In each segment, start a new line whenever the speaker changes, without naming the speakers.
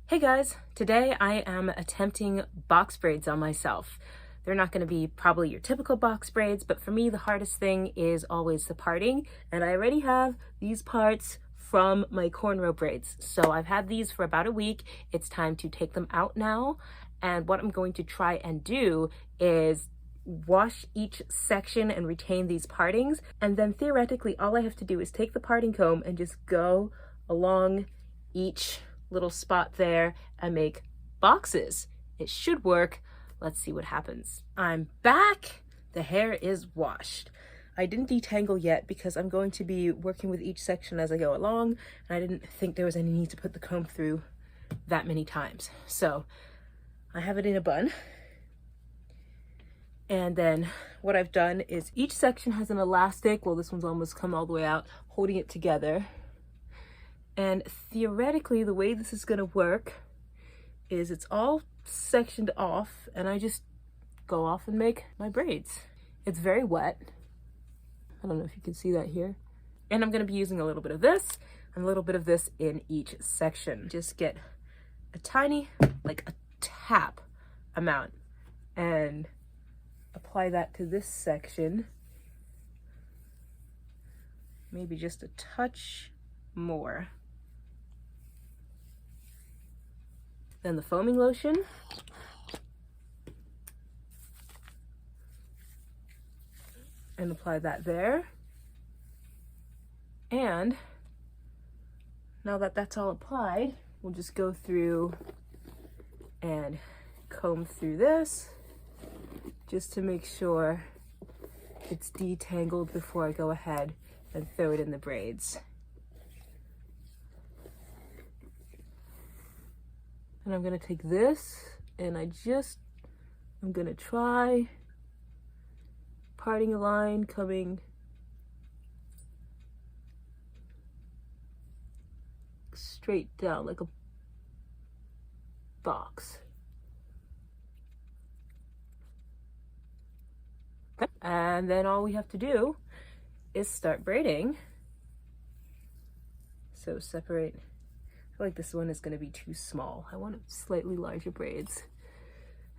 Hey guys, today I am attempting box braids on myself. They're not going to be probably your typical box braids, but for me the hardest thing is always the parting, and I already have these parts from my cornrow braids. So I've had these for about a week. It's time to take them out now, and what I'm going to try and do is wash each section and retain these partings, and then theoretically all I have to do is take the parting comb and just go along each little spot there and make boxes. It should work. Let's see what happens. I'm back. The hair is washed. I didn't detangle yet because I'm going to be working with each section as I go along, and I didn't think there was any need to put the comb through that many times. So I have it in a bun. And then what I've done is each section has an elastic. Well, this one's almost come all the way out, holding it together. And theoretically, the way this is going to work is it's all sectioned off, and I just go off and make my braids. It's very wet. I don't know if you can see that here. And I'm going to be using a little bit of this and a little bit of this in each section. Just get a tiny, like a tap amount, and apply that to this section. Maybe just a touch more. Then the foaming lotion. And apply that there. And now that that's all applied, we'll just go through and comb through this just to make sure it's detangled before I go ahead and throw it in the braids. And I'm gonna take this and I'm gonna try parting a line coming straight down like a box. And then all we have to do is start braiding. So separate. I feel like this one is going to be too small. I want slightly larger braids.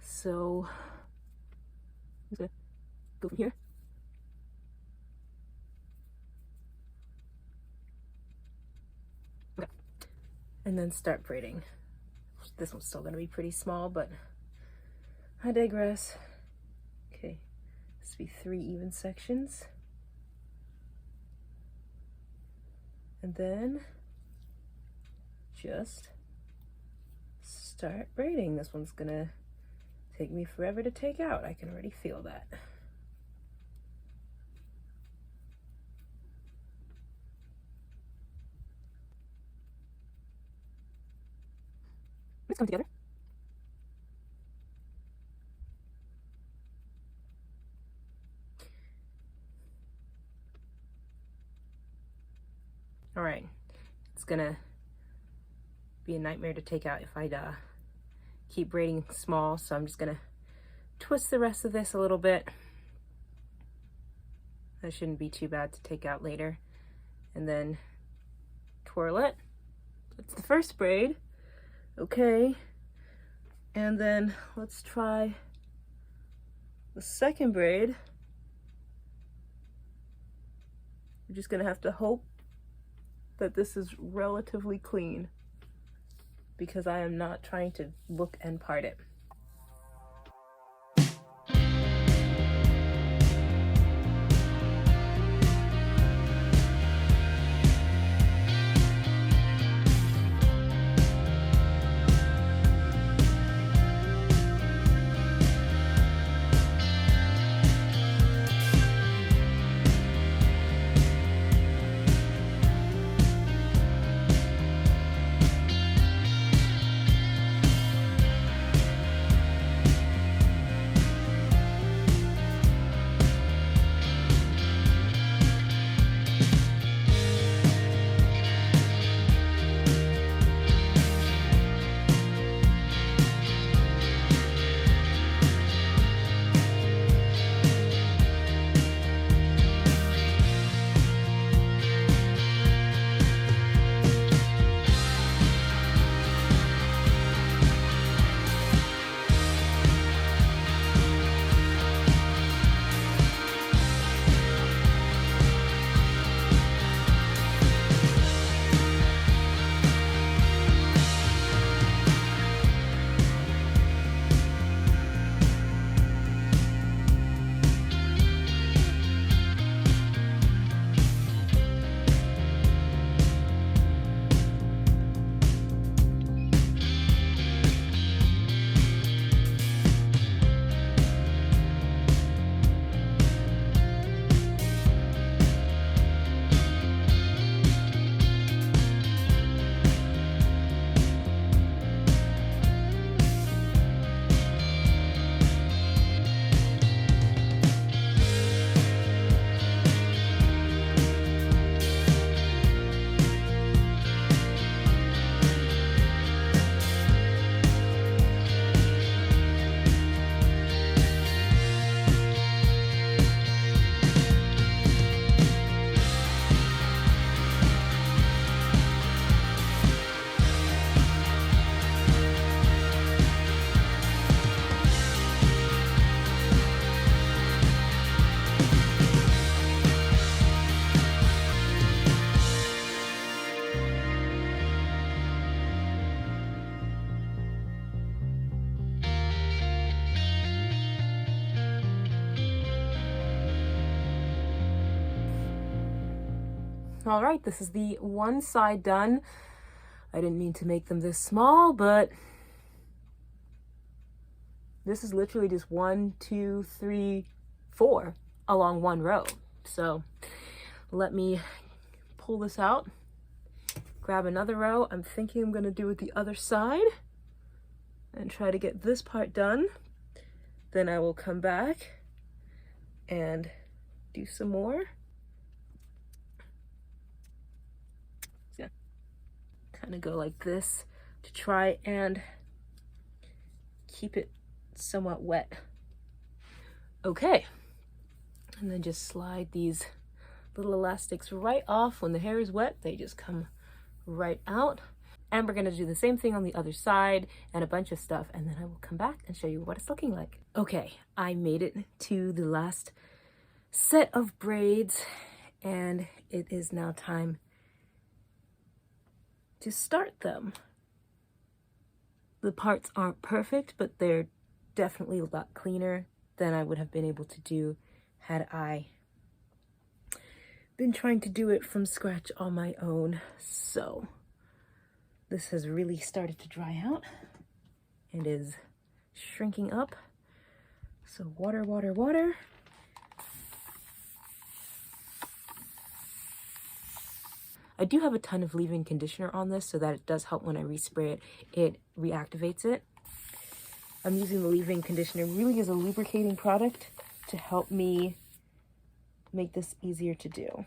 So I'm going to go from here. Okay. And then start braiding. This one's still going to be pretty small, but I digress. Okay, this will be 3 even sections. And then just start braiding. This one's gonna take me forever to take out. I can already feel that. Let's come together. All right, it's gonna be a nightmare to take out if I keep braiding small, so I'm just gonna twist the rest of this a little bit. That shouldn't be too bad to take out later. And then twirl it. That's the first braid. Okay, and then let's try the second braid. We're just gonna have to hope that this is relatively clean, because I am not trying to look and part it. All right, this is the one side done. I didn't mean to make them this small, but this is literally just 1, 2, 3, 4 along one row. So let me pull this out, grab another row. I'm thinking I'm gonna do it the other side and try to get this part done. Then I will come back and do some more. Yeah, kind of go like this to try and keep it somewhat wet. Okay, and then just slide these little elastics right off. When the hair is wet, they just come right out. And we're gonna do the same thing on the other side and a bunch of stuff, and then I will come back and show you what it's looking like. Okay, I made it to the last set of braids, and it is now time to start them. The parts aren't perfect, but they're definitely a lot cleaner than I would have been able to do had I been trying to do it from scratch on my own. So this has really started to dry out and is shrinking up. So water, water, water. I do have a ton of leave-in conditioner on this so that it does help when I respray it. It reactivates it. I'm using the leave-in conditioner really as a lubricating product to help me make this easier to do.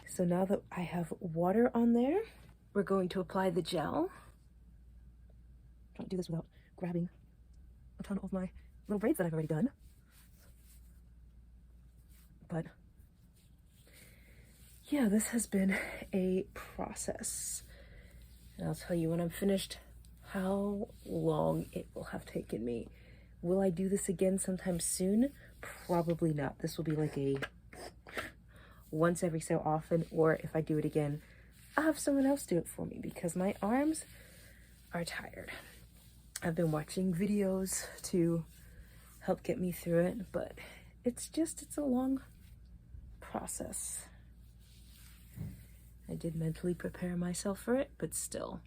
So now that I have water on there, we're going to apply the gel. I'm trying to do this without grabbing a ton of my little braids that I've already done. But yeah, this has been a process. And I'll tell you when I'm finished how long it will have taken me. Will I do this again sometime soon? Probably not. This will be like a once every so often, or if I do it again, I'll have someone else do it for me because my arms are tired. I've been watching videos to help get me through it, but it's a long process. I did mentally prepare myself for it, but still.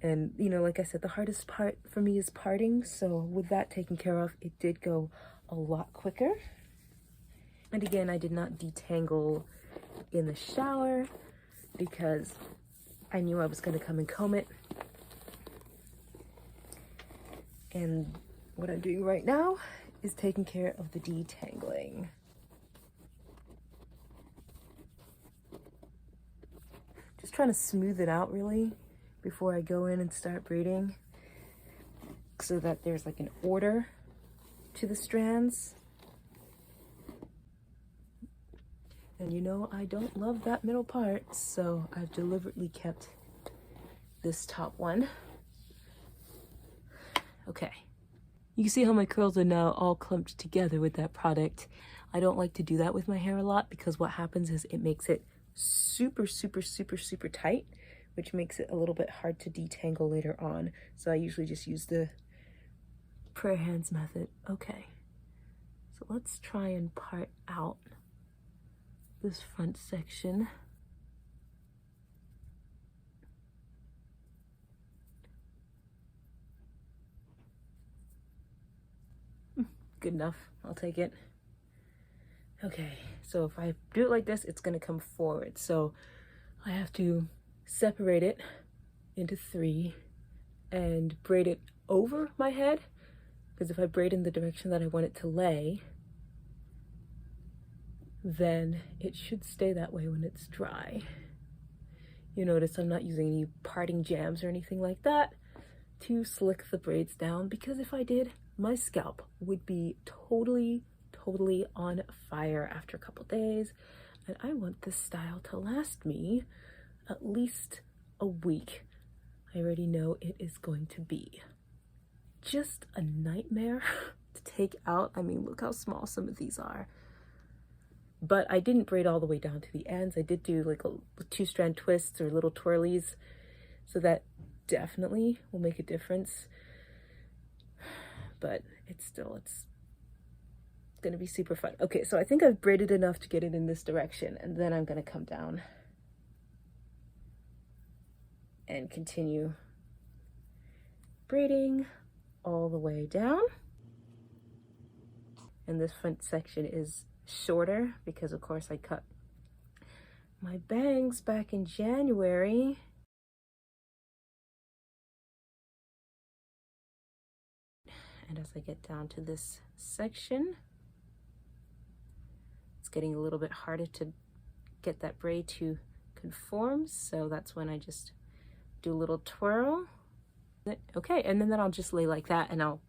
And, you know, like I said, the hardest part for me is parting. So with that taken care of, it did go a lot quicker. And again, I did not detangle in the shower because I knew I was going to come and comb it. And what I'm doing right now is taking care of the detangling. Just trying to smooth it out really before I go in and start braiding so that there's like an order to the strands. And you know, I don't love that middle part, so I've deliberately kept this top one. Okay. You can see how my curls are now all clumped together with that product. I don't like to do that with my hair a lot because what happens is it makes it super, super, super, super tight, which makes it a little bit hard to detangle later on. So I usually just use the prayer hands method. Okay. So let's try and part out this front section. Good enough, I'll take it. Okay, so if I do it like this, it's gonna come forward. So I have to separate it into 3 and braid it over my head, because if I braid in the direction that I want it to lay, then it should stay that way when it's dry. You notice I'm not using any parting jams or anything like that to slick the braids down, because if I did, my scalp would be totally on fire after a couple days, and I want this style to last me at least a week. I already know it is going to be just a nightmare to take out. I mean, look how small some of these are. But I didn't braid all the way down to the ends. I did do like a 2-strand twists or little twirlies, so that definitely will make a difference. But it's gonna be super fun. Okay, so I think I've braided enough to get it in this direction, and then I'm gonna come down and continue braiding all the way down. And this front section is shorter because of course I cut my bangs back in January. And as I get down to this section, it's getting a little bit harder to get that braid to conform, so that's when I just do a little twirl. Okay, and then I'll just lay like that and I'll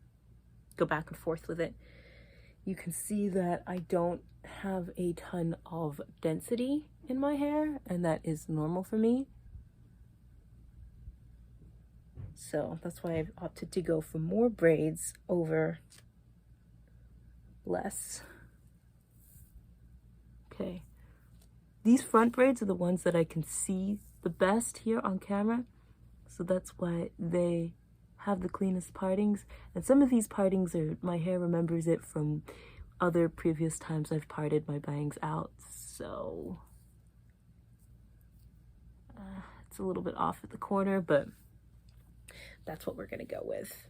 go back and forth with it. You can see that I don't have a ton of density in my hair, and that is normal for me. So that's why I've opted to go for more braids over less. Okay, these front braids are the ones that I can see the best here on camera, so that's why they have the cleanest partings. And some of these partings are, my hair remembers it from other previous times I've parted my bangs out, so it's a little bit off at the corner, but that's what we're gonna go with.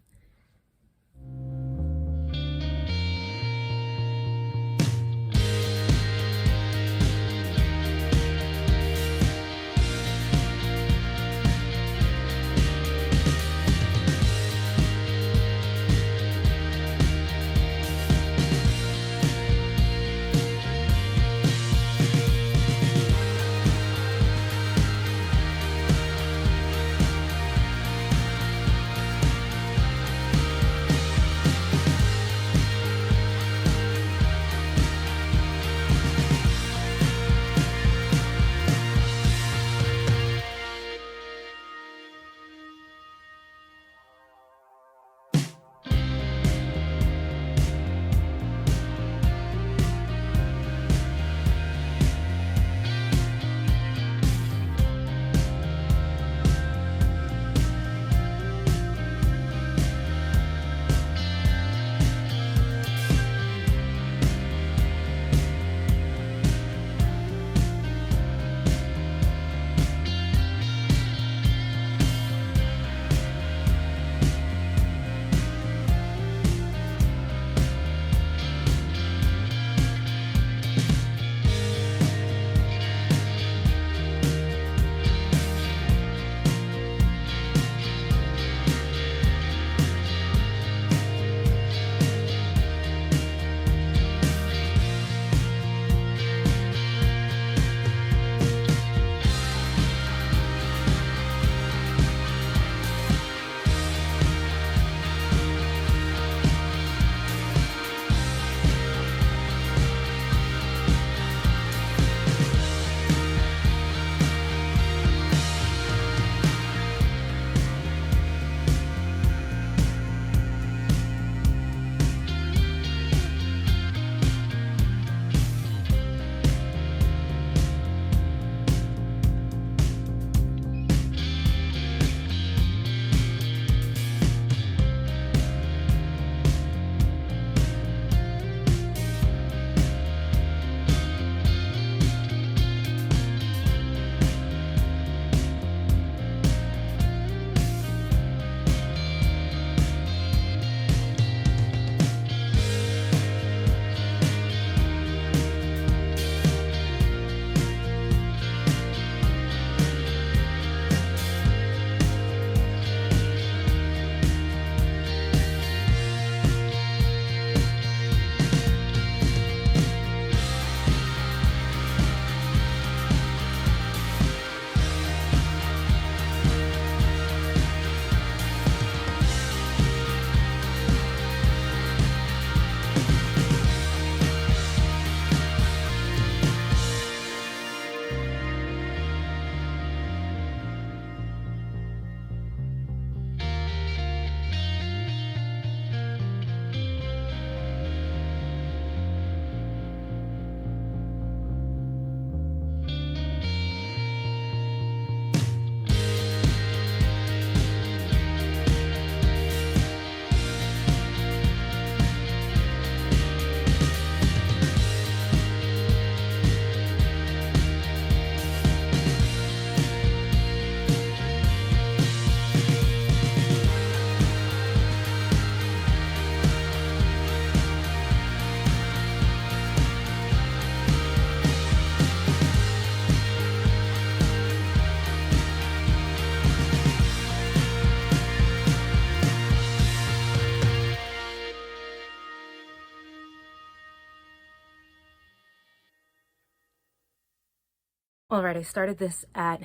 All right, I started this at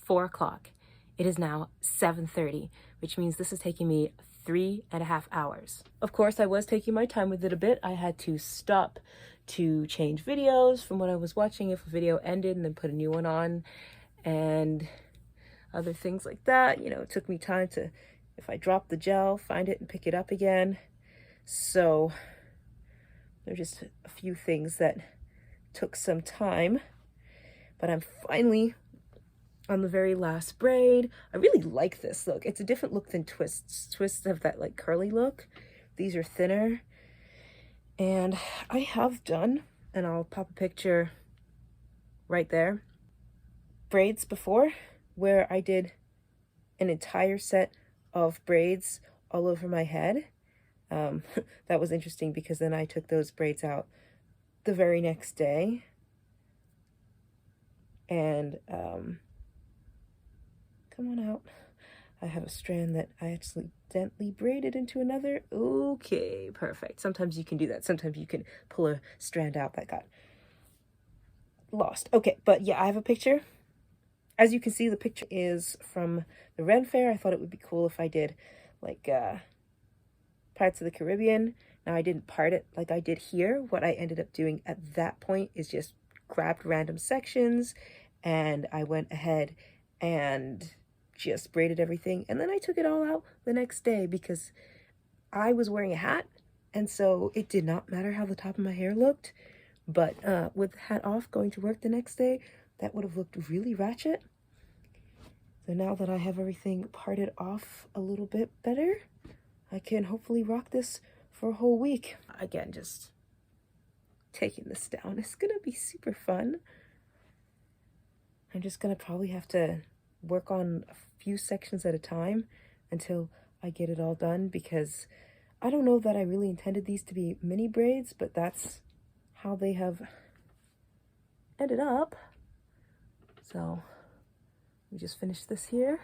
4 o'clock. It is now 7:30, which means this is taking me 3.5 hours. Of course, I was taking my time with it a bit. I had to stop to change videos from what I was watching if a video ended and then put a new one on and other things like that. You know, it took me time to, if I drop the gel, find it and pick it up again. So there's just a few things that took some time, but I'm finally on the very last braid. I really like this look. It's a different look than twists. Twists have that like curly look. These are thinner. And I have done, and I'll pop a picture right there, braids before where I did an entire set of braids all over my head. That was interesting because then I took those braids out the very next day. And come on out. I have a strand that I accidentally braided into another. Okay, perfect. Sometimes you can do that. Sometimes you can pull a strand out that got lost. Okay, but yeah, I have a picture. As you can see, the picture is from the Ren Fair. I thought it would be cool if I did like Pirates of the Caribbean. Now I didn't part it like I did here. What I ended up doing at that point is just grabbed random sections and I went ahead and just braided everything, and then I took it all out the next day because I was wearing a hat, and so it did not matter how the top of my hair looked, but with the hat off going to work the next day, that would have looked really ratchet. So now that I have everything parted off a little bit better, I can hopefully rock this for a whole week. Again, just taking this down. It's gonna be super fun. I'm just gonna probably have to work on a few sections at a time until I get it all done, because I don't know that I really intended these to be mini braids, but that's how they have ended up. So we just finished this here.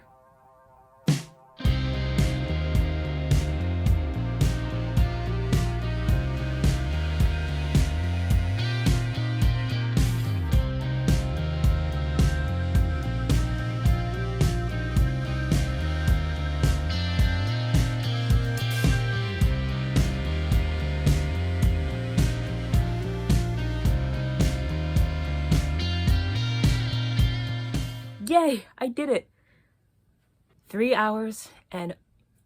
Yay, I did it. 3 hours and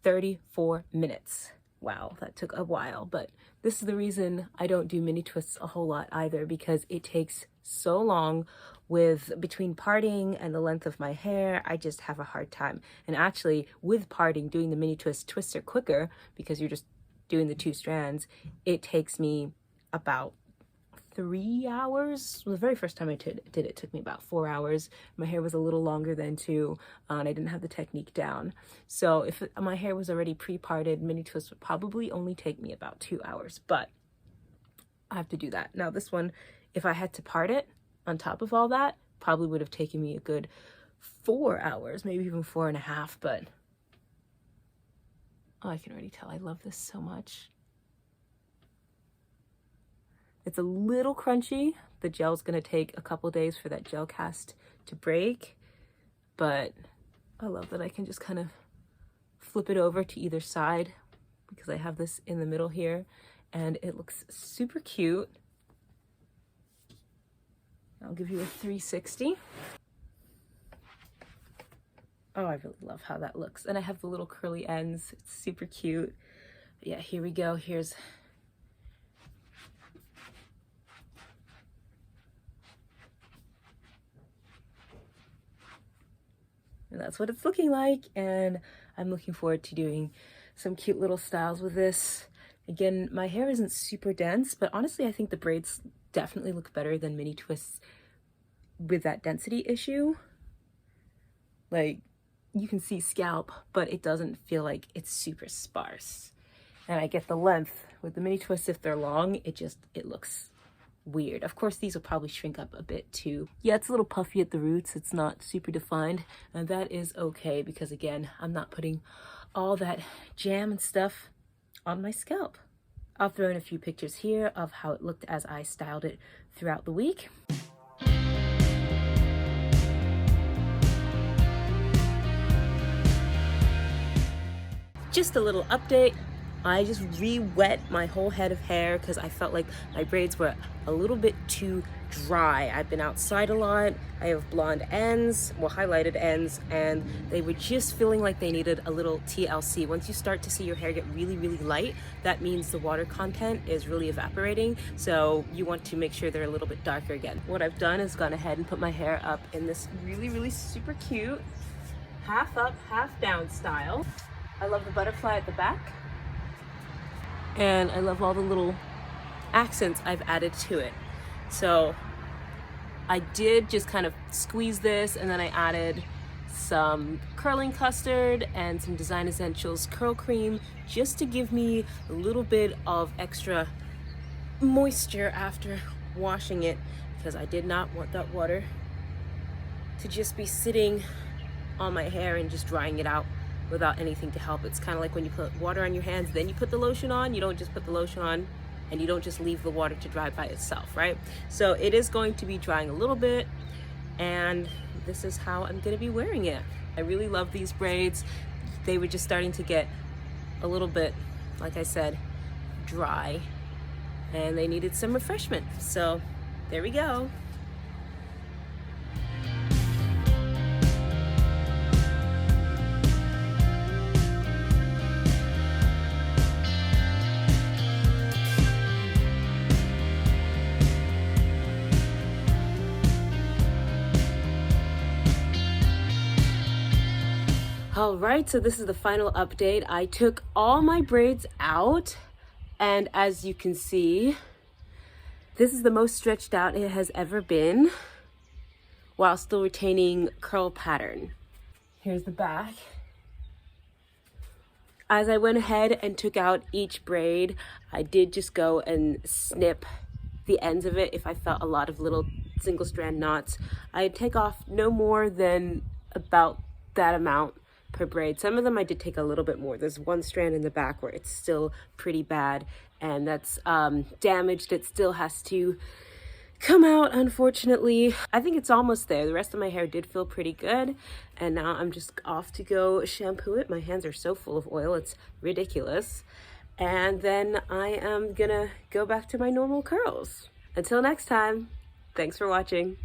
34 minutes. Wow, that took a while, but this is the reason I don't do mini twists a whole lot either, because it takes so long with between parting and the length of my hair. I just have a hard time. And actually with parting, doing the mini twists are quicker because you're just doing the 2 strands. It takes me about 3 hours. The very first time I did it took me about 4 hours. My hair was a little longer then too, and I didn't have the technique down. So if my hair was already pre-parted, mini twists would probably only take me about 2 hours, but I have to do that. Now this one, if I had to part it on top of all that, probably would have taken me a good 4 hours, maybe even 4.5, but oh, I can already tell I love this so much. It's a little crunchy. The gel's gonna take a couple days for that gel cast to break, but I love that I can just kind of flip it over to either side because I have this in the middle here, and it looks super cute. I'll give you a 360. Oh, I really love how that looks. And I have the little curly ends. It's super cute. Yeah, here we go. Here's and that's what it's looking like, and I'm looking forward to doing some cute little styles with this. Again, my hair isn't super dense, but honestly I think the braids definitely look better than mini twists with that density issue. Like, you can see scalp, but it doesn't feel like it's super sparse. And I get the length with the mini twists. If they're long, it looks weird. Of course, these will probably shrink up a bit too. Yeah, it's a little puffy at the roots. It's not super defined, and that is okay because again, I'm not putting all that jam and stuff on my scalp. I'll throw in a few pictures here of how it looked as I styled it throughout the week. just a little update. I just re-wet my whole head of hair because I felt like my braids were a little bit too dry. I've been outside a lot. I have blonde ends, well, highlighted ends, and they were just feeling like they needed a little TLC. Once you start to see your hair get really, really light, that means the water content is really evaporating. So you want to make sure they're a little bit darker again. What I've done is gone ahead and put my hair up in this really, really super cute half up, half down style. I love the butterfly at the back. And I love all the little accents I've added to it. So I did just kind of squeeze this, and then I added some curling custard and some Design Essentials curl cream just to give me a little bit of extra moisture after washing it, because I did not want that water to just be sitting on my hair and just drying it out without anything to help. It's kind of like when you put water on your hands, then you put the lotion on. You don't just put the lotion on and you don't just leave the water to dry by itself, right? So it is going to be drying a little bit, and this is how I'm gonna be wearing it. I really love these braids. They were just starting to get a little bit, like I said, dry, and they needed some refreshment. So there we go. All right, so this is the final update. I took all my braids out, and as you can see, this is the most stretched out it has ever been while still retaining curl pattern. Here's the back. As I went ahead and took out each braid, I did just go and snip the ends of it if I felt a lot of little single strand knots. I'd take off no more than about that amount per braid. Some of them I did take a little bit more. There's one strand in the back where it's still pretty bad, and that's damaged. It still has to come out, unfortunately. I think it's almost there. The rest of my hair did feel pretty good, and now I'm just off to go shampoo it. My hands are so full of oil, it's ridiculous. And then I am gonna go back to my normal curls. Until next time, thanks for watching.